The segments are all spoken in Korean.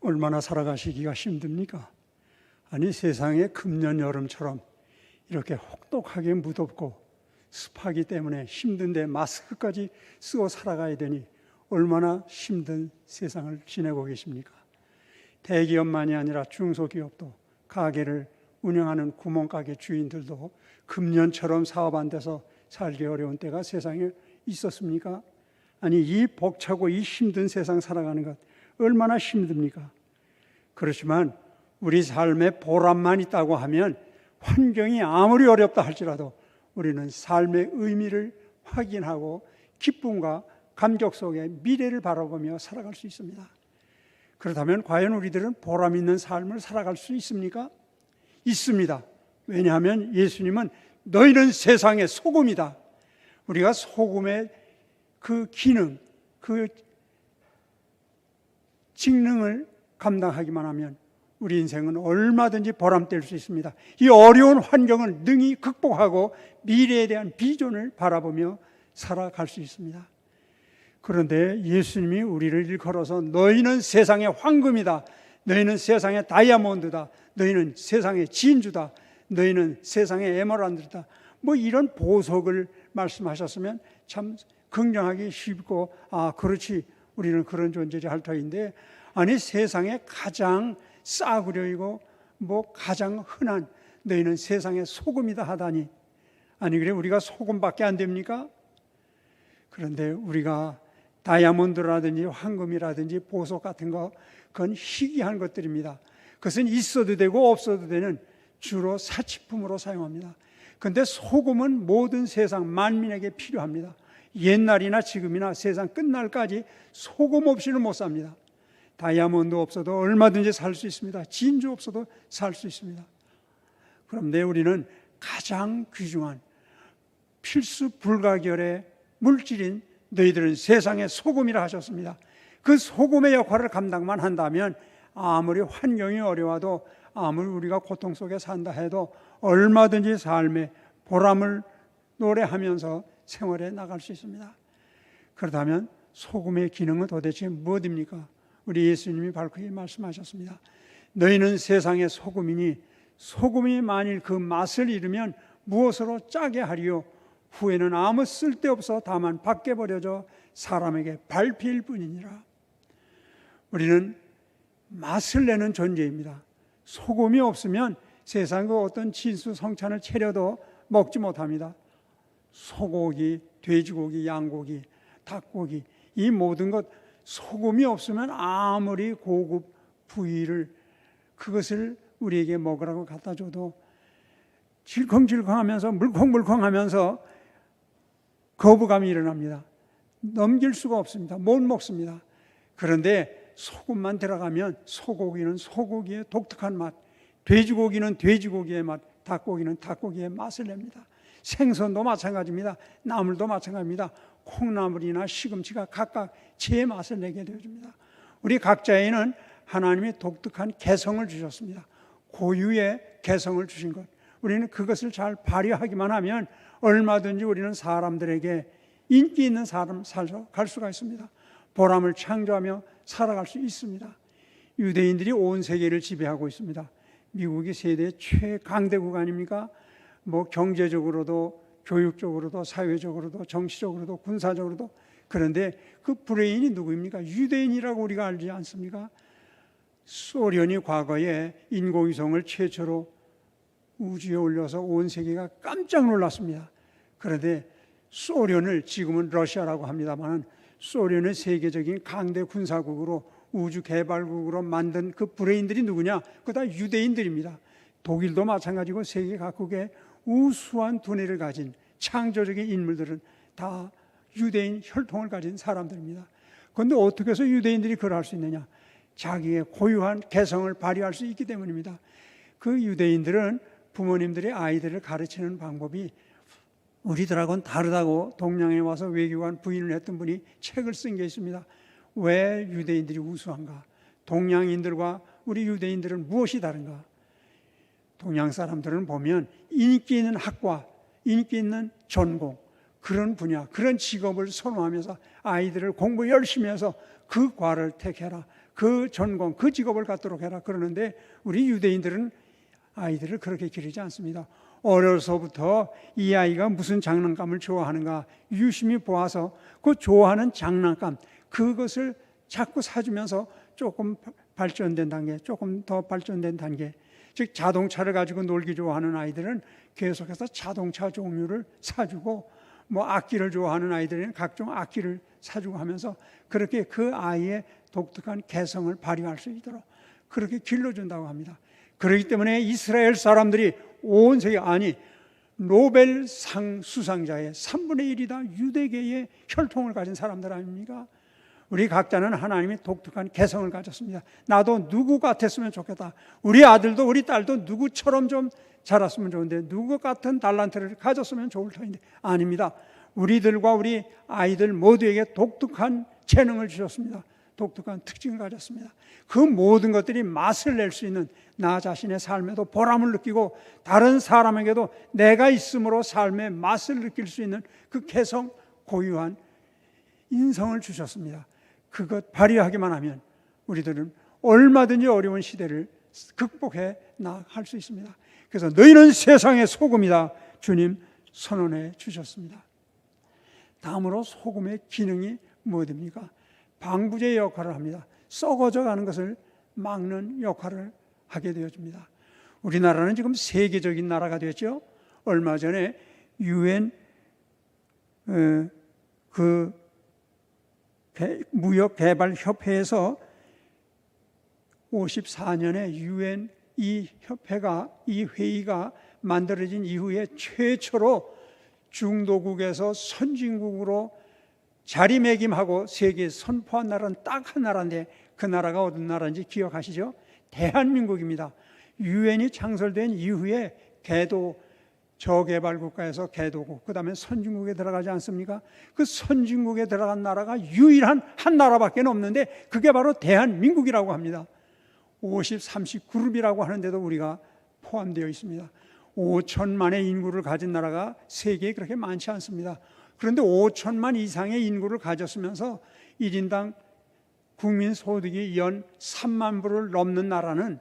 얼마나 살아가시기가 힘듭니까? 아니, 세상에 금년 여름처럼 이렇게 혹독하게 무덥고 습하기 때문에 힘든데 마스크까지 쓰고 살아가야 되니 얼마나 힘든 세상을 지내고 계십니까? 대기업만이 아니라 중소기업도, 가게를 운영하는 구멍가게 주인들도 금년처럼 사업 안 돼서 살기 어려운 때가 세상에 있었습니까? 아니, 이 벅차고 이 힘든 세상 살아가는 것 얼마나 힘듭니까? 그렇지만 우리 삶에 보람만 있다고 하면 환경이 아무리 어렵다 할지라도 우리는 삶의 의미를 확인하고 기쁨과 감격 속에 미래를 바라보며 살아갈 수 있습니다. 그렇다면 과연 우리들은 보람 있는 삶을 살아갈 수 있습니까? 있습니다. 왜냐하면 예수님은 너희는 세상의 소금이다. 우리가 소금의 그 기능, 그 직능을 감당하기만 하면 우리 인생은 얼마든지 보람될 수 있습니다. 이 어려운 환경을 능히 극복하고 미래에 대한 비전을 바라보며 살아갈 수 있습니다. 그런데 예수님이 우리를 일컬어서 너희는 세상의 황금이다, 너희는 세상의 다이아몬드다, 너희는 세상의 진주다, 너희는 세상의 에메랄드다, 뭐 이런 보석을 말씀하셨으면 참 긍정하기 쉽고, 아, 그렇지, 우리는 그런 존재지 할 터인데, 아니, 세상에 가장 싸구려이고 뭐 가장 흔한 너희는 세상의 소금이다 하다니, 아니 그래 우리가 소금밖에 안 됩니까? 그런데 우리가 다이아몬드라든지 황금이라든지 보석 같은 거, 그건 희귀한 것들입니다. 그것은 있어도 되고 없어도 되는 주로 사치품으로 사용합니다. 그런데 소금은 모든 세상 만민에게 필요합니다. 옛날이나 지금이나 세상 끝날까지 소금 없이는 못 삽니다. 다이아몬드 없어도 얼마든지 살 수 있습니다. 진주 없어도 살 수 있습니다. 그런데 우리는 가장 귀중한 필수 불가결의 물질인 너희들은 세상의 소금이라 하셨습니다. 그 소금의 역할을 감당만 한다면 아무리 환경이 어려워도, 아무리 우리가 고통 속에 산다 해도 얼마든지 삶의 보람을 노래하면서 생활해 나갈 수 있습니다. 그렇다면 소금의 기능은 도대체 무엇입니까? 우리 예수님이 밝히 말씀하셨습니다. 너희는 세상의 소금이니 소금이 만일 그 맛을 잃으면 무엇으로 짜게 하리요? 후에는 아무 쓸데없어 다만 밖에 버려져 사람에게 밟힐 뿐이니라. 우리는 맛을 내는 존재입니다. 소금이 없으면 세상 그 어떤 진수성찬을 차려도 먹지 못합니다. 소고기, 돼지고기, 양고기, 닭고기, 이 모든 것 소금이 없으면 아무리 고급 부위를 그것을 우리에게 먹으라고 갖다 줘도 질컹질컹하면서 물컹물컹하면서 거부감이 일어납니다. 넘길 수가 없습니다. 못 먹습니다. 그런데 소금만 들어가면 소고기는 소고기의 독특한 맛, 돼지고기는 돼지고기의 맛, 닭고기는 닭고기의 맛을 냅니다. 생선도 마찬가지입니다. 나물도 마찬가지입니다. 콩나물이나 시금치가 각각 제 맛을 내게 되어줍니다. 우리 각자에는 하나님이 독특한 개성을 주셨습니다. 고유의 개성을 주신 것, 우리는 그것을 잘 발휘하기만 하면 얼마든지 우리는 사람들에게 인기 있는 사람 살아갈 수가 있습니다. 보람을 창조하며 살아갈 수 있습니다. 유대인들이 온 세계를 지배하고 있습니다. 미국이 세계 최강대국 아닙니까? 뭐 경제적으로도 교육적으로도 사회적으로도 정치적으로도 군사적으로도. 그런데 그 브레인이 누구입니까? 유대인이라고 우리가 알지 않습니까? 소련이 과거에 인공위성을 최초로 우주에 올려서 온 세계가 깜짝 놀랐습니다. 그런데 소련을, 지금은 러시아라고 합니다만, 소련을 세계적인 강대 군사국으로 우주 개발국으로 만든 그 브레인들이 누구냐? 그거 다 유대인들입니다. 독일도 마찬가지고 세계 각국의 우수한 두뇌를 가진 창조적인 인물들은 다 유대인 혈통을 가진 사람들입니다. 그런데 어떻게 해서 유대인들이 그걸 할 수 있느냐? 자기의 고유한 개성을 발휘할 수 있기 때문입니다. 그 유대인들은 부모님들이 아이들을 가르치는 방법이 우리들하고는 다르다고 동양에 와서 외교관 부인을 했던 분이 책을 쓴 게 있습니다. 왜 유대인들이 우수한가? 동양인들과 우리 유대인들은 무엇이 다른가? 동양 사람들은 보면 인기 있는 학과, 인기 있는 전공, 그런 분야, 그런 직업을 선호하면서 아이들을 공부 열심히 해서 그 과를 택해라, 그 전공, 그 직업을 갖도록 해라. 그러는데 우리 유대인들은 아이들을 그렇게 기르지 않습니다. 어려서부터 이 아이가 무슨 장난감을 좋아하는가 유심히 보아서 그 좋아하는 장난감, 그것을 자꾸 사주면서 조금 발전된 단계, 조금 더 발전된 단계, 즉 자동차를 가지고 놀기 좋아하는 아이들은 계속해서 자동차 종류를 사주고, 뭐 악기를 좋아하는 아이들은 각종 악기를 사주고 하면서 그렇게 그 아이의 독특한 개성을 발휘할 수 있도록 그렇게 길러준다고 합니다. 그렇기 때문에 이스라엘 사람들이 온 세계, 아니 노벨상 수상자의 3분의 1이 다 유대계의 혈통을 가진 사람들 아닙니까? 우리 각자는 하나님의 독특한 개성을 가졌습니다. 나도 누구 같았으면 좋겠다. 우리 아들도 우리 딸도 누구처럼 좀 자랐으면 좋은데, 누구 같은 달란트를 가졌으면 좋을 터인데, 아닙니다. 우리들과 우리 아이들 모두에게 독특한 재능을 주셨습니다. 독특한 특징을 가졌습니다. 그 모든 것들이 맛을 낼 수 있는, 나 자신의 삶에도 보람을 느끼고 다른 사람에게도 내가 있음으로 삶의 맛을 느낄 수 있는 그 개성 고유한 인성을 주셨습니다. 그것 발휘하기만 하면 우리들은 얼마든지 어려운 시대를 극복해 나갈 수 있습니다. 그래서 너희는 세상의 소금이다, 주님 선언해 주셨습니다. 다음으로 소금의 기능이 무엇입니까? 방부제 역할을 합니다. 썩어져 가는 것을 막는 역할을 하게 되어집니다. 우리나라는 지금 세계적인 나라가 되었죠. 얼마 전에 UN 그 무역개발협회에서 54년에 UN 이 회의가 만들어진 이후에 최초로 중도국에서 선진국으로 자리매김하고 세계에 선포한 나라는 딱 한 나라인데, 그 나라가 어떤 나라인지 기억하시죠? 대한민국입니다. 유엔이 창설된 이후에 저개발 국가에서 개도국, 그 다음에 선진국에 들어가지 않습니까? 그 선진국에 들어간 나라가 유일한 한 나라밖에 없는데 그게 바로 대한민국이라고 합니다. 50, 30 그룹이라고 하는데도 우리가 포함되어 있습니다. 5천만의 인구를 가진 나라가 세계에 그렇게 많지 않습니다. 그런데 5천만 이상의 인구를 가졌으면서 1인당 국민 소득이 연 3만 불을 넘는 나라는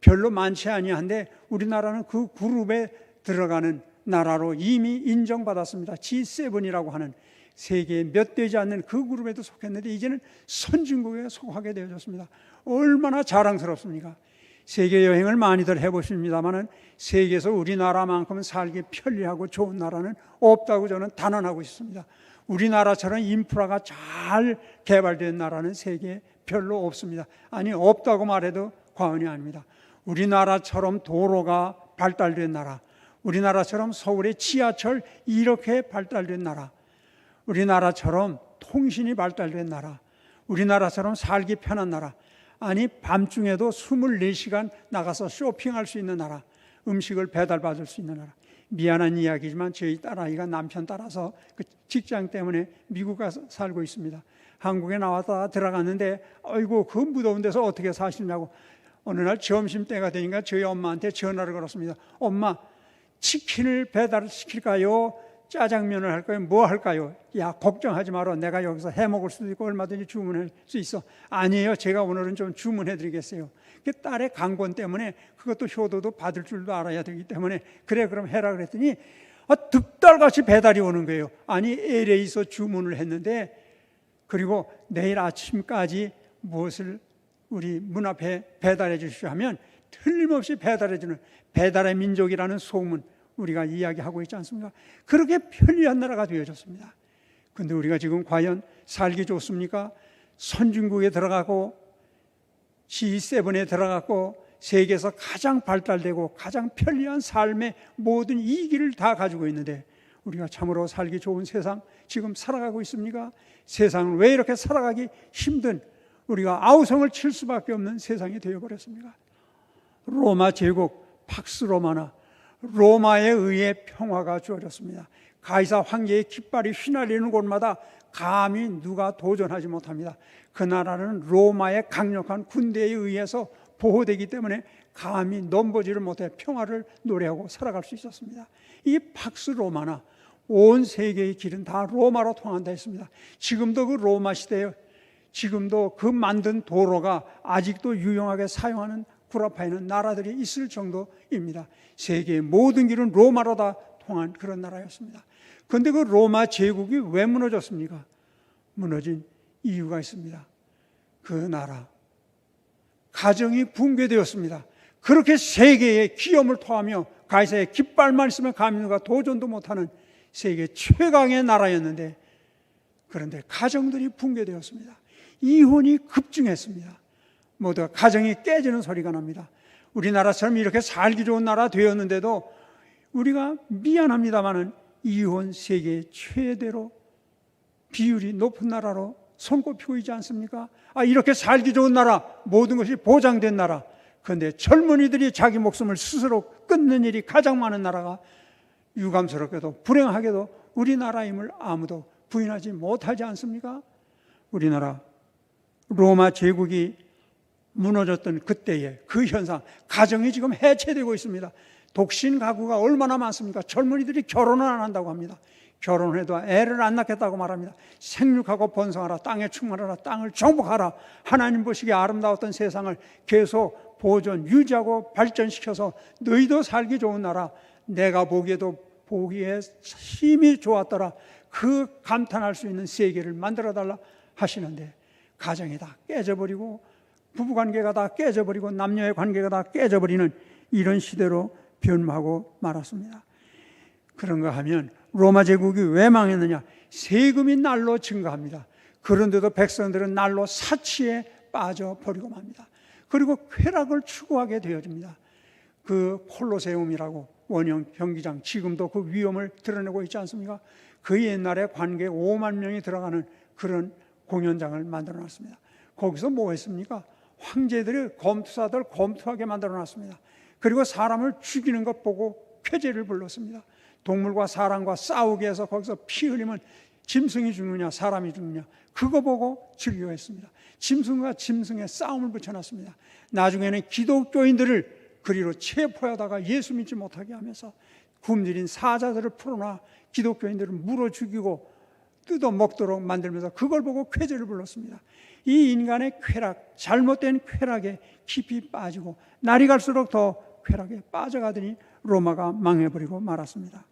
별로 많지 아니한데, 우리나라는 그 그룹에 들어가는 나라로 이미 인정받았습니다. G7이라고 하는 세계에 몇 되지 않는 그 그룹에도 속했는데 이제는 선진국에 속하게 되어졌습니다. 얼마나 자랑스럽습니까? 세계 여행을 많이들 해보십니다만 세계에서 우리나라만큼은 살기 편리하고 좋은 나라는 없다고 저는 단언하고 있습니다. 우리나라처럼 인프라가 잘 개발된 나라는 세계에 별로 없습니다. 아니, 없다고 말해도 과언이 아닙니다. 우리나라처럼 도로가 발달된 나라, 우리나라처럼 서울의 지하철 이렇게 발달된 나라, 우리나라처럼 통신이 발달된 나라, 우리나라처럼 살기 편한 나라, 아니 밤중에도 24시간 나가서 쇼핑할 수 있는 나라, 음식을 배달받을 수 있는 나라. 미안한 이야기지만 저희 딸아이가 남편 따라서 그 직장 때문에 미국 가서 살고 있습니다. 한국에 나왔다가 들어갔는데 아이고 그 무더운 데서 어떻게 사시냐고 어느 날 점심때가 되니까 저희 엄마한테 전화를 걸었습니다. 엄마, 치킨을 배달시킬까요? 짜장면을 할까요? 뭐 할까요? 야, 걱정하지 마라. 내가 여기서 해 먹을 수도 있고 얼마든지 주문할 수 있어. 아니에요. 제가 오늘은 좀 주문해 드리겠어요. 딸의 강권 때문에 그것도 효도도 받을 줄도 알아야 되기 때문에 그래 그럼 해라 그랬더니 득달같이 배달이 오는 거예요. 아니 LA에서 주문을 했는데 그리고 내일 아침까지 무엇을 우리 문 앞에 배달해 주시오 하면 틀림없이 배달해 주는 배달의 민족이라는 소문 우리가 이야기하고 있지 않습니까? 그렇게 편리한 나라가 되어졌습니다. 그런데 우리가 지금 과연 살기 좋습니까? 선진국에 들어가고 G7에 들어가고 세계에서 가장 발달되고 가장 편리한 삶의 모든 이기를 다 가지고 있는데 우리가 참으로 살기 좋은 세상 지금 살아가고 있습니까? 세상은 왜 이렇게 살아가기 힘든, 우리가 아우성을 칠 수밖에 없는 세상이 되어버렸습니까? 로마 제국 팍스 로마나 로마에 의해 평화가 주어졌습니다. 가이사 황제의 깃발이 휘날리는 곳마다 감히 누가 도전하지 못합니다. 그 나라는 로마의 강력한 군대에 의해서 보호되기 때문에 감히 넘보지를 못해 평화를 노래하고 살아갈 수 있었습니다. 이 팍스 로마나 온 세계의 길은 다 로마로 통한다 했습니다. 지금도 그 로마 시대에 지금도 그 만든 도로가 아직도 유용하게 사용하는 구라파에 있는 나라들이 있을 정도입니다. 세계의 모든 길은 로마로 다 통한 그런 나라였습니다. 그런데 그 로마 제국이 왜 무너졌습니까? 무너진 이유가 있습니다. 그 나라 가정이 붕괴되었습니다. 그렇게 세계의 기염을 토하며 가이사의 깃발만 있으면 가민과 도전도 못하는 세계 최강의 나라였는데, 그런데 가정들이 붕괴되었습니다. 이혼이 급증했습니다. 모두가 가정이 깨지는 소리가 납니다. 우리나라처럼 이렇게 살기 좋은 나라 되었는데도 우리가 미안합니다마는 이혼 세계 최대로 비율이 높은 나라로 손꼽히고 있지 않습니까? 이렇게 살기 좋은 나라, 모든 것이 보장된 나라, 그런데 젊은이들이 자기 목숨을 스스로 끊는 일이 가장 많은 나라가 유감스럽게도 불행하게도 우리나라임을 아무도 부인하지 못하지 않습니까? 우리나라 로마 제국이 무너졌던 그때의 그 현상, 가정이 지금 해체되고 있습니다. 독신 가구가 얼마나 많습니까? 젊은이들이 결혼을 안 한다고 합니다. 결혼해도 애를 안 낳겠다고 말합니다. 생육하고 번성하라, 땅에 충만하라, 땅을 정복하라. 하나님 보시기에 아름다웠던 세상을 계속 보존, 유지하고 발전시켜서 너희도 살기 좋은 나라, 내가 보기에 힘이 좋았더라, 그 감탄할 수 있는 세계를 만들어달라 하시는데, 가정이 다 깨져버리고 부부관계가 다 깨져버리고 남녀의 관계가 다 깨져버리는 이런 시대로 변모하고 말았습니다. 그런가 하면 로마 제국이 왜 망했느냐? 세금이 날로 증가합니다. 그런데도 백성들은 날로 사치에 빠져버리고 맙니다. 그리고 쾌락을 추구하게 되어집니다. 그 콜로세움이라고 원형 경기장, 지금도 그 위험을 드러내고 있지 않습니까? 그 옛날에 관객 5만 명이 들어가는 그런 공연장을 만들어놨습니다. 거기서 뭐 했습니까? 황제들이 검투사들 검투하게 만들어놨습니다. 그리고 사람을 죽이는 것 보고 쾌재를 불렀습니다. 동물과 사람과 싸우게 해서 거기서 피 흘리면 짐승이 죽느냐 사람이 죽느냐, 그거 보고 즐겨했습니다. 짐승과 짐승의 싸움을 붙여놨습니다. 나중에는 기독교인들을 그리로 체포하다가 예수 믿지 못하게 하면서 굶주린 사자들을 풀어놔 기독교인들을 물어 죽이고 뜯어 먹도록 만들면서 그걸 보고 쾌재를 불렀습니다. 이 인간의 쾌락, 잘못된 쾌락에 깊이 빠지고 날이 갈수록 더 쾌락에 빠져가더니 로마가 망해버리고 말았습니다.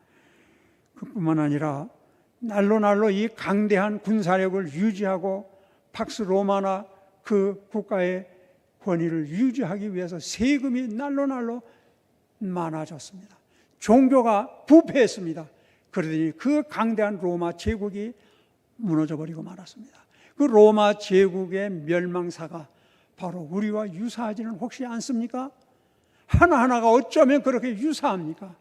그뿐만 아니라 날로 이 강대한 군사력을 유지하고 팍스 로마나 그 국가의 권위를 유지하기 위해서 세금이 날로 많아졌습니다. 종교가 부패했습니다. 그러더니 그 강대한 로마 제국이 무너져버리고 말았습니다. 그 로마 제국의 멸망사가 바로 우리와 유사하지는 혹시 않습니까? 하나하나가 어쩌면 그렇게 유사합니까?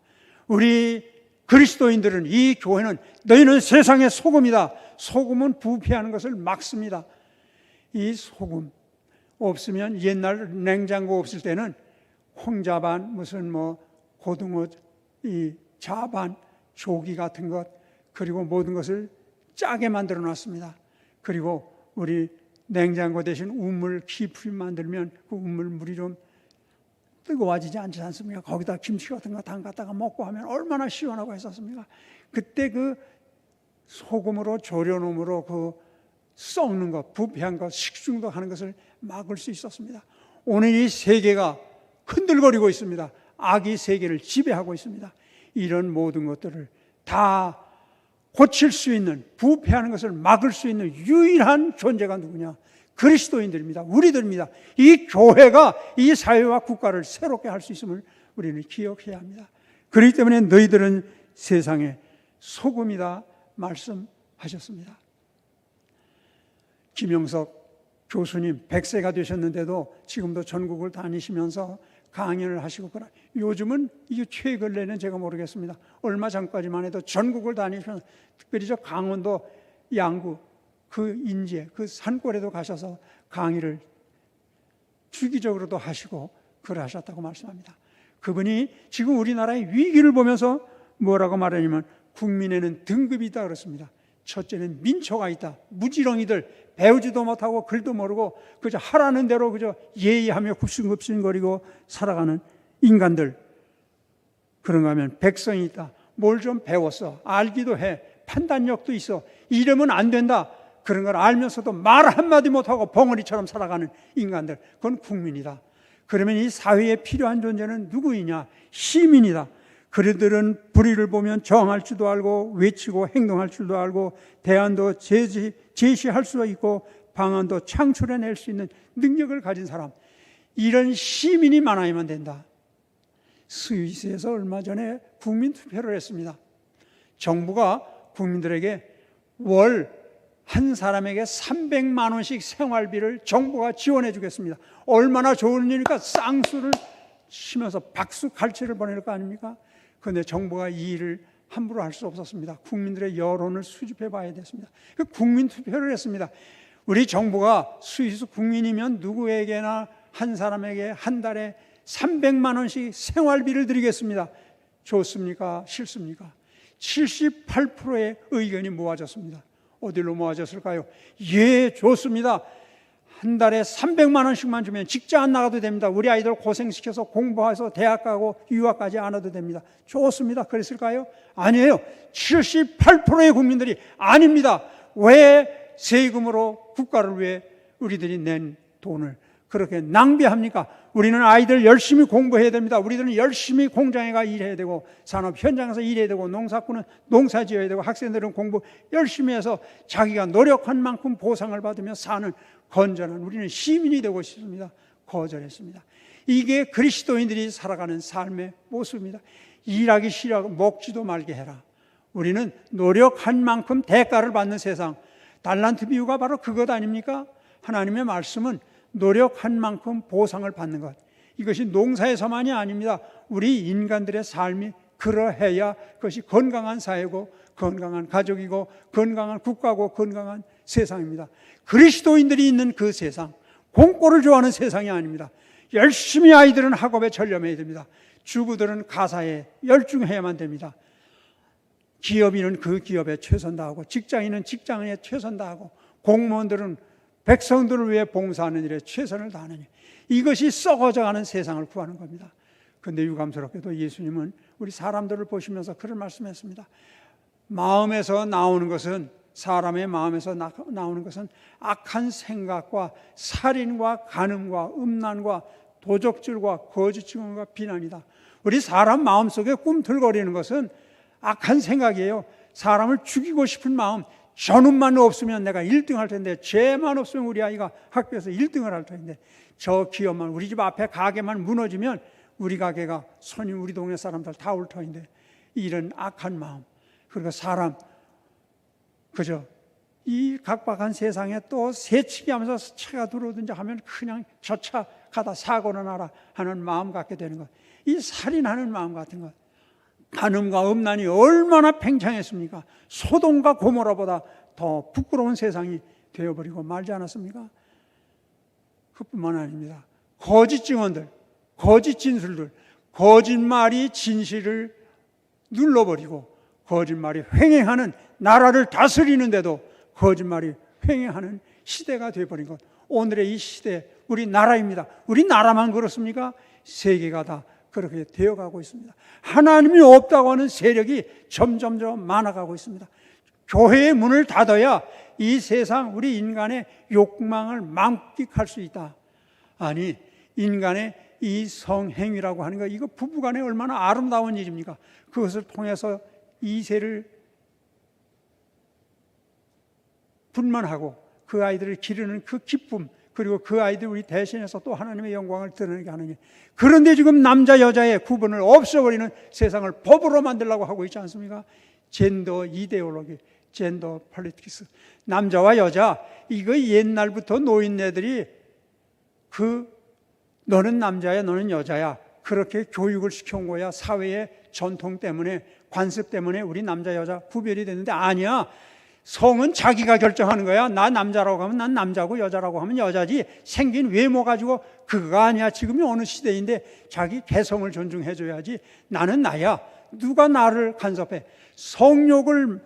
우리 그리스도인들은, 이 교회는 너희는 세상의 소금이다. 소금은 부패하는 것을 막습니다. 이 소금 없으면, 옛날 냉장고 없을 때는 홍자 반, 무슨 고등어 이 자반, 조기 같은 것, 그리고 모든 것을 짜게 만들어 놨습니다. 그리고 우리 냉장고 대신 우물 깊이 만들면 그 우물 물이 좀 뜨거워지지 않지 않습니까? 거기다 김치 같은 거 담갔다가 먹고 하면 얼마나 시원하고 했었습니까? 그때 그 소금으로 조려놓음으로 그 썩는 것, 부패한 것, 식중독 하는 것을 막을 수 있었습니다. 오늘 이 세계가 흔들거리고 있습니다. 악이 세계를 지배하고 있습니다. 이런 모든 것들을 다 고칠 수 있는, 부패하는 것을 막을 수 있는 유일한 존재가 누구냐? 그리스도인들입니다. 우리들입니다. 이 교회가 이 사회와 국가를 새롭게 할 수 있음을 우리는 기억해야 합니다. 그렇기 때문에 너희들은 세상의 소금이다 말씀하셨습니다. 김영석 교수님 100세가 되셨는데도 지금도 전국을 다니시면서 강연을 하시고, 요즘은 이게 최근에는 제가 모르겠습니다. 얼마 전까지만 해도 전국을 다니시면서, 특별히 저 강원도 양구 그 인제 그 산골에도 가셔서 강의를 주기적으로도 하시고 그러하셨다고 말씀합니다. 그분이 지금 우리나라의 위기를 보면서 뭐라고 말하냐면, 국민에는 등급이 있다 그렇습니다. 첫째는 민초가 있다. 무지렁이들, 배우지도 못하고 글도 모르고 그저 하라는 대로 그저 예의하며 굽신굽신거리고 살아가는 인간들. 그런가 하면 백성이 있다. 뭘 좀 배웠어, 알기도 해, 판단력도 있어, 이러면 안 된다, 그런 걸 알면서도 말 한마디 못하고 벙어리처럼 살아가는 인간들, 그건 국민이다. 그러면 이 사회에 필요한 존재는 누구이냐? 시민이다. 그들은 불의를 보면 정할 줄도 알고 외치고 행동할 줄도 알고 대안도 제시할 수 있고 방안도 창출해낼 수 있는 능력을 가진 사람, 이런 시민이 많아야만 된다. 스위스에서 얼마 전에 국민투표를 했습니다. 정부가 국민들에게 월 한 사람에게 300만 원씩 생활비를 정부가 지원해 주겠습니다. 얼마나 좋은 일입니까? 쌍수를 치면서 박수 갈채를 보낼 거 아닙니까? 그런데 정부가 이 일을 함부로 할 수 없었습니다. 국민들의 여론을 수집해 봐야 됐습니다. 국민 투표를 했습니다. 우리 정부가 스위스 국민이면 누구에게나 한 사람에게 한 달에 300만 원씩 생활비를 드리겠습니다. 좋습니까? 싫습니까? 78%의 의견이 모아졌습니다. 어디로 모아졌을까요? 예, 좋습니다. 한 달에 300만 원씩만 주면 직장 안 나가도 됩니다. 우리 아이들 고생시켜서 공부해서 대학 가고 유학까지 안 와도 됩니다. 좋습니다. 그랬을까요? 아니에요. 78%의 국민들이 아닙니다. 왜 세금으로 국가를 위해 우리들이 낸 돈을 그렇게 낭비합니까? 우리는 아이들 열심히 공부해야 됩니다. 우리들은 열심히 공장에 가 일해야 되고 산업 현장에서 일해야 되고 농사꾼은 농사 지어야 되고 학생들은 공부 열심히 해서 자기가 노력한 만큼 보상을 받으며 사는 건전한 우리는 시민이 되고 싶습니다. 거절했습니다. 이게 그리스도인들이 살아가는 삶의 모습입니다. 일하기 싫어하고 먹지도 말게 해라. 우리는 노력한 만큼 대가를 받는 세상, 달란트 비유가 바로 그것 아닙니까? 하나님의 말씀은 노력한 만큼 보상을 받는 것, 이것이 농사에서만이 아닙니다. 우리 인간들의 삶이 그러해야 그것이 건강한 사회고 건강한 가족이고 건강한 국가고 건강한 세상입니다. 그리스도인들이 있는 그 세상, 공고를 좋아하는 세상이 아닙니다. 열심히 아이들은 학업에 전념해야 됩니다. 주부들은 가사에 열중해야만 됩니다. 기업인은 그 기업에 최선 다하고 직장인은 직장에 최선 다하고 공무원들은 백성들을 위해 봉사하는 일에 최선을 다하느니, 이것이 썩어져가는 세상을 구하는 겁니다. 그런데 유감스럽게도 예수님은 우리 사람들을 보시면서 그런 말씀했습니다. 마음에서 나오는 것은, 사람의 마음에서 나오는 것은 악한 생각과 살인과 간음과 음란과 도적질과 거짓 증언과 비난이다. 우리 사람 마음속에 꿈틀거리는 것은 악한 생각이에요. 사람을 죽이고 싶은 마음, 저놈만 없으면 내가 1등 할 텐데, 쟤만 없으면 우리 아이가 학교에서 1등을 할 텐데, 저 기업만, 우리 집 앞에 가게만 무너지면 우리 가게가 손님, 우리 동네 사람들 다 올 터인데, 이런 악한 마음, 그리고 사람, 그죠? 이 각박한 세상에 또 새치기 하면서 차가 들어오든지 하면 그냥 저 차 가다 사고나 나라 하는 마음 갖게 되는 것, 이 살인하는 마음 같은 것, 간음과 음란이 얼마나 팽창했습니까? 소돔과 고모라보다 더 부끄러운 세상이 되어버리고 말지 않았습니까? 그뿐만 아닙니다. 거짓 증언들, 거짓 진술들, 거짓말이 진실을 눌러버리고 거짓말이 횡행하는, 나라를 다스리는데도 거짓말이 횡행하는 시대가 되어버린 것, 오늘의 이 시대, 우리 나라입니다. 우리 나라만 그렇습니까? 세계가 다 그렇게 되어가고 있습니다. 하나님이 없다고 하는 세력이 점점점 많아가고 있습니다. 교회의 문을 닫아야 이 세상, 우리 인간의 욕망을 만끽할 수 있다. 아니, 인간의 이 성행위라고 하는 거, 이거 부부간에 얼마나 아름다운 일입니까? 그것을 통해서 이세를 분만하고 그 아이들을 기르는 그 기쁨, 그리고 그 아이들 우리 대신해서 또 하나님의 영광을 드러내게 하는 일. 그런데 지금 남자 여자의 구분을 없애버리는 세상을 법으로 만들려고 하고 있지 않습니까? 젠더 이데올로기, 젠더 폴리틱스, 남자와 여자, 이거 옛날부터 노인네들이 너는 남자야 너는 여자야 그렇게 교육을 시켜온 거야. 사회의 전통 때문에, 관습 때문에 우리 남자 여자 구별이 됐는데, 아니야. 성은 자기가 결정하는 거야. 나 남자라고 하면 난 남자고, 여자라고 하면 여자지, 생긴 외모 가지고 그거가 아니야. 지금이 어느 시대인데 자기 개성을 존중해줘야지. 나는 나야. 누가 나를 간섭해? 성욕을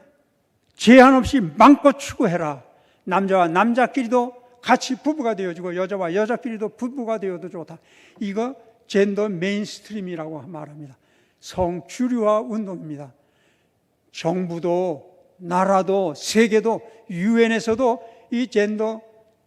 제한 없이 마음껏 추구해라. 남자와 남자끼리도 같이 부부가 되어지고 여자와 여자끼리도 부부가 되어도 좋다. 이거 젠더 메인스트림이라고 말합니다. 성주류화 운동입니다. 정부도 나라도 세계도 유엔에서도 이 젠더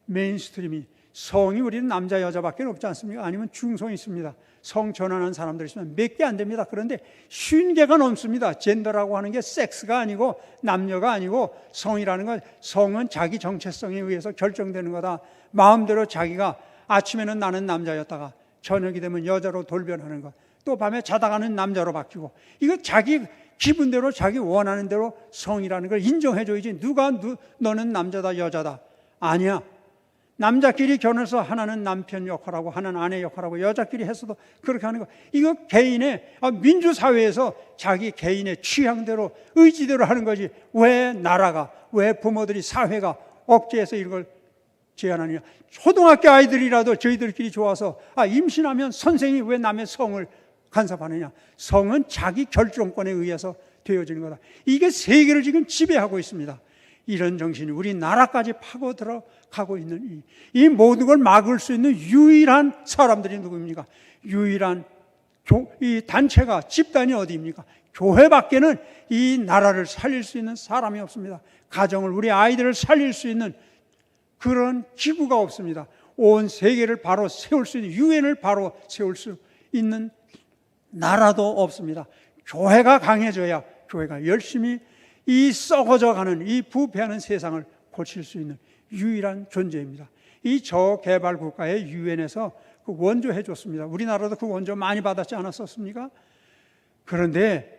메인스트림이 성이 우리는 남자 여자밖에 없지 않습니까? 아니면 중성이 있습니다. 성 전환한 사람들이 있으면 몇 개 안 됩니다. 그런데 50개가 넘습니다. 젠더라고 하는 게 섹스가 아니고 남녀가 아니고 성이라는 건, 성은 자기 정체성에 의해서 결정되는 거다. 마음대로 자기가 아침에는 나는 남자였다가 저녁이 되면 여자로 돌변하는 것, 또 밤에 자다가는 남자로 바뀌고, 이거 자기 기분대로 자기 원하는 대로 성이라는 걸 인정해줘야지. 누가 너는 남자다 여자다 아니야. 남자끼리 결혼해서 하나는 남편 역할하고 하나는 아내 역할하고 여자끼리 해서도 그렇게 하는 거, 이거 개인의 민주사회에서 자기 개인의 취향대로 의지대로 하는 거지. 왜 나라가, 왜 부모들이, 사회가 억제해서 이걸 제한하느냐. 초등학교 아이들이라도 저희들끼리 좋아서 임신하면 선생이 왜 남의 성을 간섭하느냐. 성은 자기 결정권에 의해서 되어지는 거다. 이게 세계를 지금 지배하고 있습니다. 이런 정신이 우리 나라까지 파고 들어가고 있는 이 모든 걸 막을 수 있는 유일한 사람들이 누구입니까? 유일한 이 단체가, 집단이 어디입니까? 교회밖에는 이 나라를 살릴 수 있는 사람이 없습니다. 가정을, 우리 아이들을 살릴 수 있는 그런 기구가 없습니다. 온 세계를 바로 세울 수 있는, 유엔을 바로 세울 수 있는 나라도 없습니다. 교회가 강해져야, 교회가 열심히 이 썩어져가는, 이 부패하는 세상을 고칠 수 있는 유일한 존재입니다. 이 저개발 국가의 유엔에서 그 원조해 줬습니다. 우리나라도 그 원조 많이 받았지 않았었습니까? 그런데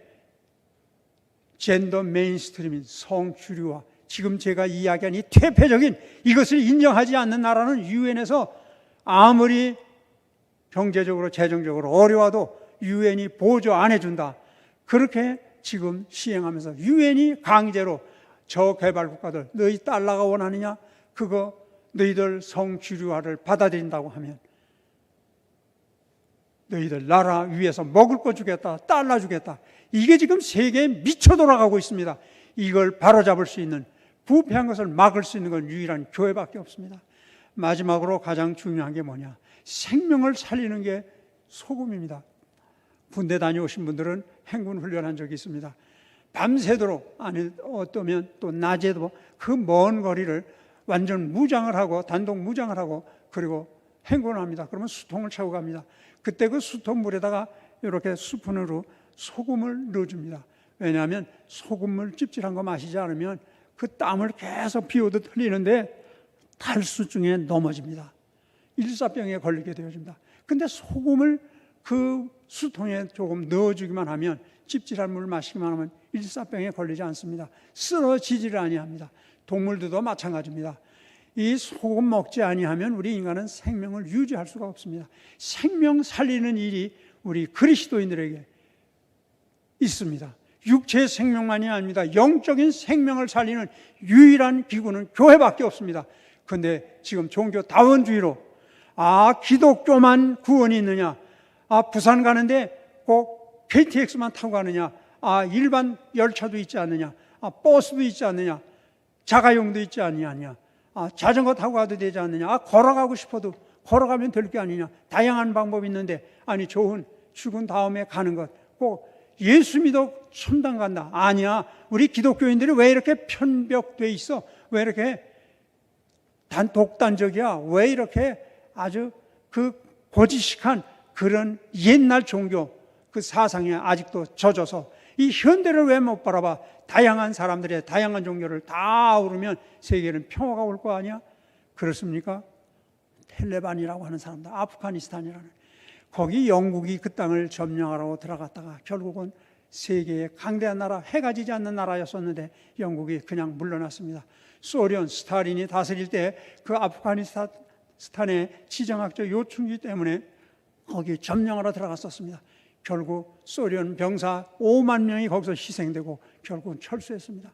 젠더 메인스트림인 성주류와 지금 제가 이야기한 이 퇴폐적인 이것을 인정하지 않는 나라는 유엔에서 아무리 경제적으로 재정적으로 어려워도 유엔이 보조 안 해준다. 그렇게 지금 시행하면서 유엔이 강제로 저개발 국가들, 너희 달러가 원하느냐? 그거 너희들 성주류화를 받아들인다고 하면 너희들 나라 위에서 먹을 거 주겠다, 달러 주겠다. 이게 지금 세계에 미쳐 돌아가고 있습니다. 이걸 바로잡을 수 있는, 부패한 것을 막을 수 있는 건 유일한 교회밖에 없습니다. 마지막으로 가장 중요한 게 뭐냐? 생명을 살리는 게 소금입니다. 군대 다녀오신 분들은 행군 훈련한 적이 있습니다. 밤새도록, 아니 어떠면 또 낮에도 그 먼 거리를 완전 무장을 하고, 단독 무장을 하고, 그리고 행군을 합니다. 그러면 수통을 차고 갑니다. 그때 그 수통 물에다가 이렇게 스푼으로 소금을 넣어줍니다. 왜냐하면 소금물 찝찝한 거 마시지 않으면 그 땀을 계속 비오듯 흘리는데 탈수증에 넘어집니다. 일사병에 걸리게 되어집니다. 근데 소금을 그 수통에 조금 넣어주기만 하면, 찝찝한 물 마시기만 하면 일사병에 걸리지 않습니다. 쓰러지지를 아니합니다. 동물들도 마찬가지입니다. 이 소금 먹지 아니하면 우리 인간은 생명을 유지할 수가 없습니다. 생명 살리는 일이 우리 그리스도인들에게 있습니다. 육체의 생명만이 아닙니다. 영적인 생명을 살리는 유일한 기구는 교회밖에 없습니다. 그런데 지금 종교 다원주의로 기독교만 구원이 있느냐, 부산 가는데 꼭 KTX만 타고 가느냐, 일반 열차도 있지 않느냐, 버스도 있지 않느냐, 자가용도 있지 않느냐, 자전거 타고 가도 되지 않느냐, 걸어가고 싶어도 걸어가면 될 게 아니냐. 다양한 방법이 있는데, 좋은 죽은 다음에 가는 것, 꼭 예수 믿어 천당 간다. 아니야. 우리 기독교인들이 왜 이렇게 편벽돼 있어? 왜 이렇게 독단적이야? 왜 이렇게 아주 그 고지식한 그런 옛날 종교 그 사상에 아직도 젖어서 이 현대를 왜 못 바라봐? 다양한 사람들의 다양한 종교를 다 아우르면 세계는 평화가 올 거 아니야? 그렇습니까? 텔레반이라고 하는 사람들, 아프가니스탄이라는, 거기 영국이 그 땅을 점령하러 들어갔다가 결국은 세계의 강대한 나라, 해가 지지 않는 나라였었는데 영국이 그냥 물러났습니다. 소련, 스탈린이 다스릴 때 그 아프가니스탄의 지정학적 요충지 때문에 거기 점령하러 들어갔었습니다. 결국 소련 병사 5만 명이 거기서 희생되고 결국은 철수했습니다.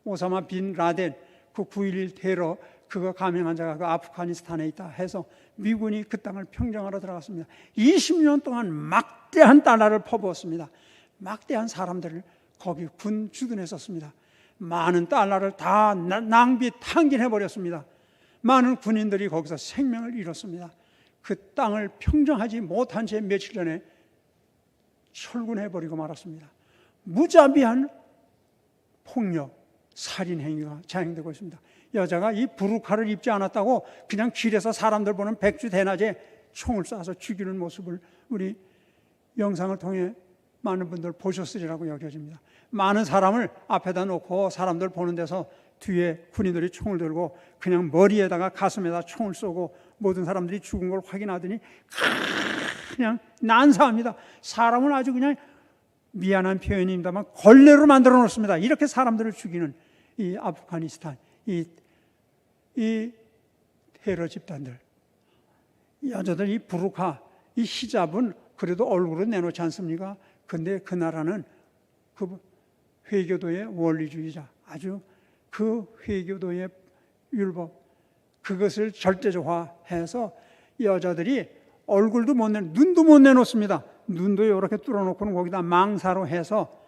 오사마 빈 라덴 그 9.11 테러 그거 감행한 자가 그 아프가니스탄에 있다 해서 미군이 그 땅을 평정하러 들어갔습니다. 20년 동안 막대한 달러를 퍼부었습니다. 막대한 사람들을 거기 군 주둔했었습니다. 많은 달러를 다 낭비 탕진해버렸습니다. 많은 군인들이 거기서 생명을 잃었습니다. 그 땅을 평정하지 못한 채 며칠 전에 철군해버리고 말았습니다. 무자비한 폭력, 살인 행위가 자행되고 있습니다. 여자가 이 부르카를 입지 않았다고 그냥 길에서 사람들 보는 백주 대낮에 총을 쏴서 죽이는 모습을 우리 영상을 통해 많은 분들 보셨으리라고 여겨집니다. 많은 사람을 앞에다 놓고 사람들 보는 데서 뒤에 군인들이 총을 들고 그냥 머리에다가 가슴에다 총을 쏘고 모든 사람들이 죽은 걸 확인하더니 그냥 난사합니다. 사람을 아주 그냥 미안한 표현입니다만 걸레로 만들어 놓습니다. 이렇게 사람들을 죽이는 이 아프가니스탄, 이 테러 집단들, 이 여자들, 이 부르카, 이 히잡은 그래도 얼굴은 내놓지 않습니까? 근데 그 나라는 그 회교도의 원리주의자, 아주 그 회교도의 율법, 그것을 절대적화해서 여자들이 얼굴도 못 내, 눈도 못 내놓습니다. 눈도 이렇게 뚫어놓고는 거기다 망사로 해서,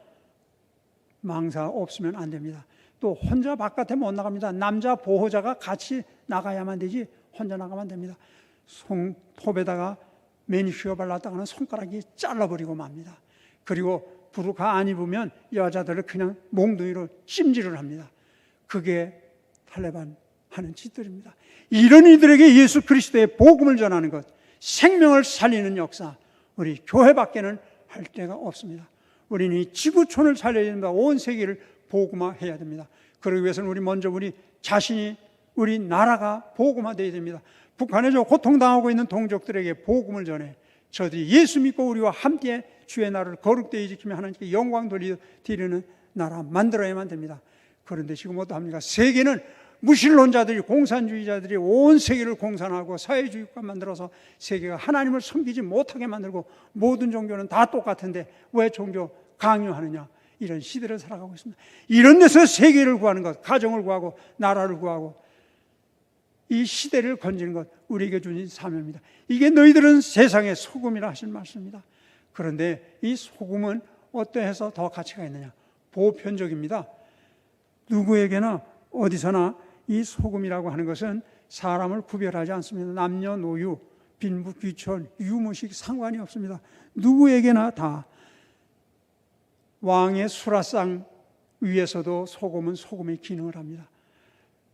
망사 없으면 안 됩니다. 또 혼자 바깥에 못 나갑니다. 남자 보호자가 같이 나가야만 되지 혼자 나가면 안 됩니다. 손톱에다가 매니큐어 발랐다가는 손가락이 잘라버리고 맙니다. 그리고 부르카 안 입으면 여자들을 그냥 몽둥이로 찜질을 합니다. 그게 탈레반 하는 짓들입니다. 이런 이들에게 예수 그리스도의 복음을 전하는 것, 생명을 살리는 역사, 우리 교회밖에는 할 데가 없습니다. 우리는 이 지구촌을 살려야 됩니다. 온 세계를 복음화해야 됩니다. 그러기 위해서는 우리 먼저 우리 자신이, 우리 나라가 복음화되어야 됩니다. 북한에서 고통당하고 있는 동족들에게 복음을 전해 저들이 예수 믿고 우리와 함께 주의 나라를 거룩되이 지키며 하나님께 영광 돌리는 나라 만들어야만 됩니다. 그런데 지금 어떠합니까? 세계는 무신론자들이, 공산주의자들이 온 세계를 공산하고 사회주의 국가 만들어서 세계가 하나님을 섬기지 못하게 만들고 모든 종교는 다 똑같은데 왜 종교 강요하느냐, 이런 시대를 살아가고 있습니다. 이런 데서 세계를 구하는 것, 가정을 구하고 나라를 구하고 이 시대를 건지는 것, 우리에게 주신 사명입니다. 이게 너희들은 세상의 소금이라 하신 말씀입니다. 그런데 이 소금은 어떠해서 더 가치가 있느냐? 보편적입니다. 누구에게나 어디서나 이 소금이라고 하는 것은 사람을 구별하지 않습니다. 남녀노유, 빈부, 귀천, 유무식 상관이 없습니다. 누구에게나 다. 왕의 수라상 위에서도 소금은 소금의 기능을 합니다.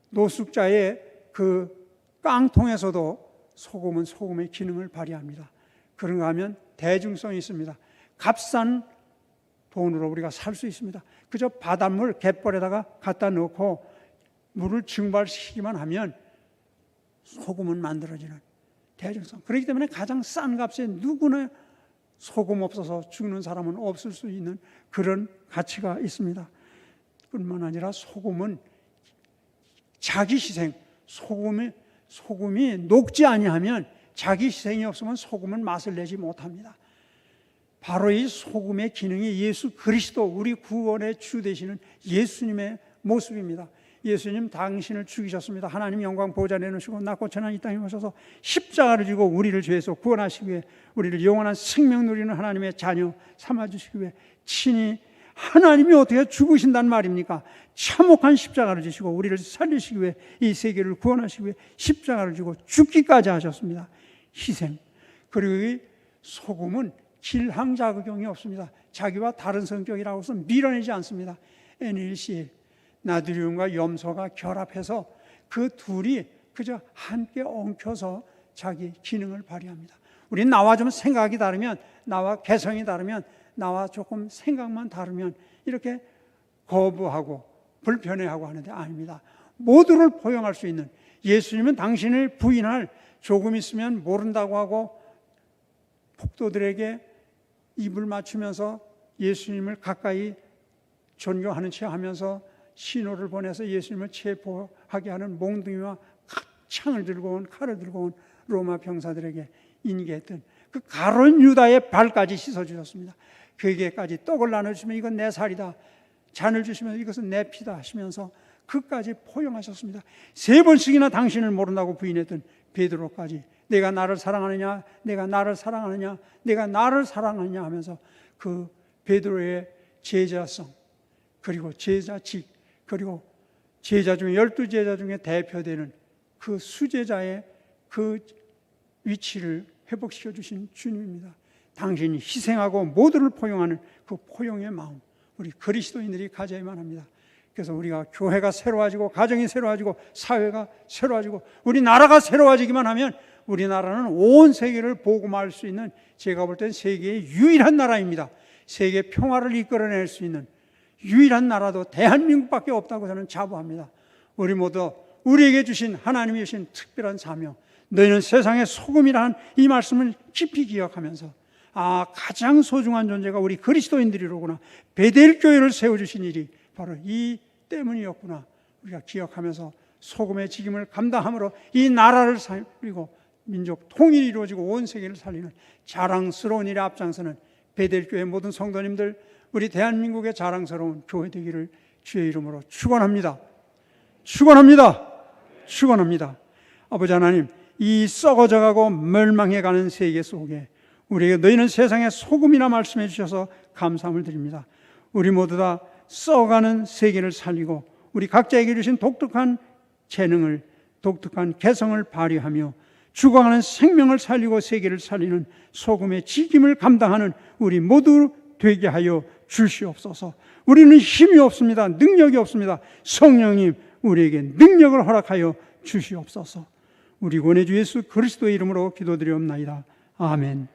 노숙자의 그 깡통에서도 소금은 소금의 기능을 발휘합니다. 그런가 하면 대중성이 있습니다. 값싼 돈으로 우리가 살 수 있습니다. 그저 바닷물 갯벌에다가 갖다 넣고 물을 증발시키기만 하면 소금은 만들어지는 대중성. 그렇기 때문에 가장 싼 값에 누구나 소금 없어서 죽는 사람은 없을 수 있는 그런 가치가 있습니다. 뿐만 아니라 소금은 자기 희생, 소금이 녹지 아니하면 자기 희생이 없으면 소금은 맛을 내지 못합니다. 바로 이 소금의 기능이 예수 그리스도, 우리 구원의 주 되시는 예수님의 모습입니다. 예수님 당신을 죽이셨습니다. 하나님 영광 보좌 내놓으시고 낮고 천한 이 땅에 오셔서 십자가를 지고 우리를 죄에서 구원하시기 위해 우리를 영원한 생명 누리는 하나님의 자녀 삼아주시기 위해 친히, 하나님이 어떻게 죽으신단 말입니까? 참혹한 십자가를 지시고 우리를 살리시기 위해, 이 세계를 구원하시기 위해 십자가를 지고 죽기까지 하셨습니다. 희생. 그리고 이 소금은 질항작용이 없습니다. 자기와 다른 성격이라고 해서 밀어내지 않습니다. NaCl, 나트륨과 염소가 결합해서 그 둘이 그저 함께 엉켜서 자기 기능을 발휘합니다. 우린 나와 좀 생각이 다르면, 나와 개성이 다르면, 나와 조금 생각만 다르면 이렇게 거부하고 불편해하고 하는데 아닙니다. 모두를 포용할 수 있는, 예수님은 당신을 부인할, 조금 있으면 모른다고 하고 폭도들에게 입을 맞추면서 예수님을 가까이 존경하는 체 하면서 신호를 보내서 예수님을 체포하게 하는 몽둥이와 창을 들고 온, 칼을 들고 온 로마 병사들에게 인계했던 그 가룟 유다의 발까지 씻어주셨습니다. 그에게까지 떡을 나눠주시면 이건 내 살이다, 잔을 주시면 이것은 내 피다 하시면서 그까지 포용하셨습니다. 3번씩이나 당신을 모른다고 부인했던 베드로까지 내가 나를 사랑하느냐, 내가 나를 사랑하느냐, 내가 나를 사랑하느냐 하면서 그 베드로의 제자성, 그리고 제자직, 그리고 제자 중에 12제자 중에 대표되는 그 수제자의 그 위치를 회복시켜 주신 주님입니다. 당신이 희생하고 모두를 포용하는 그 포용의 마음, 우리 그리스도인들이 가져야만 합니다. 그래서 우리가 교회가 새로워지고 가정이 새로워지고 사회가 새로워지고 우리 나라가 새로워지기만 하면 우리나라는 온 세계를 복음화할 수 있는, 제가 볼 땐 세계의 유일한 나라입니다. 세계 평화를 이끌어낼 수 있는 유일한 나라도 대한민국밖에 없다고 저는 자부합니다. 우리 모두 우리에게 주신, 하나님이 주신 특별한 사명, 너희는 세상의 소금이라는 이 말씀을 깊이 기억하면서 가장 소중한 존재가 우리 그리스도인들이로구나, 베델교회를 세워주신 일이 바로 이 때문이었구나, 우리가 기억하면서 소금의 직임을 감당함으로 이 나라를 살리고 민족 통일이 이루어지고 온 세계를 살리는 자랑스러운 일에 앞장서는 베델교회 모든 성도님들, 우리 대한민국의 자랑스러운 교회 되기를 주의 이름으로 축원합니다. 축원합니다. 축원합니다. 아버지 하나님, 이 썩어져가고 멸망해가는 세계 속에 우리에게 너희는 세상의 소금이라 말씀해 주셔서 감사함을 드립니다. 우리 모두 다 썩어가는 세계를 살리고 우리 각자에게 주신 독특한 재능을, 독특한 개성을 발휘하며 죽어가는 생명을 살리고 세계를 살리는 소금의 직임을 감당하는 우리 모두 되게 하여 주시옵소서. 우리는 힘이 없습니다. 능력이 없습니다. 성령님, 우리에게 능력을 허락하여 주시옵소서. 우리 구원의 주 예수 그리스도의 이름으로 기도드리옵나이다. 아멘.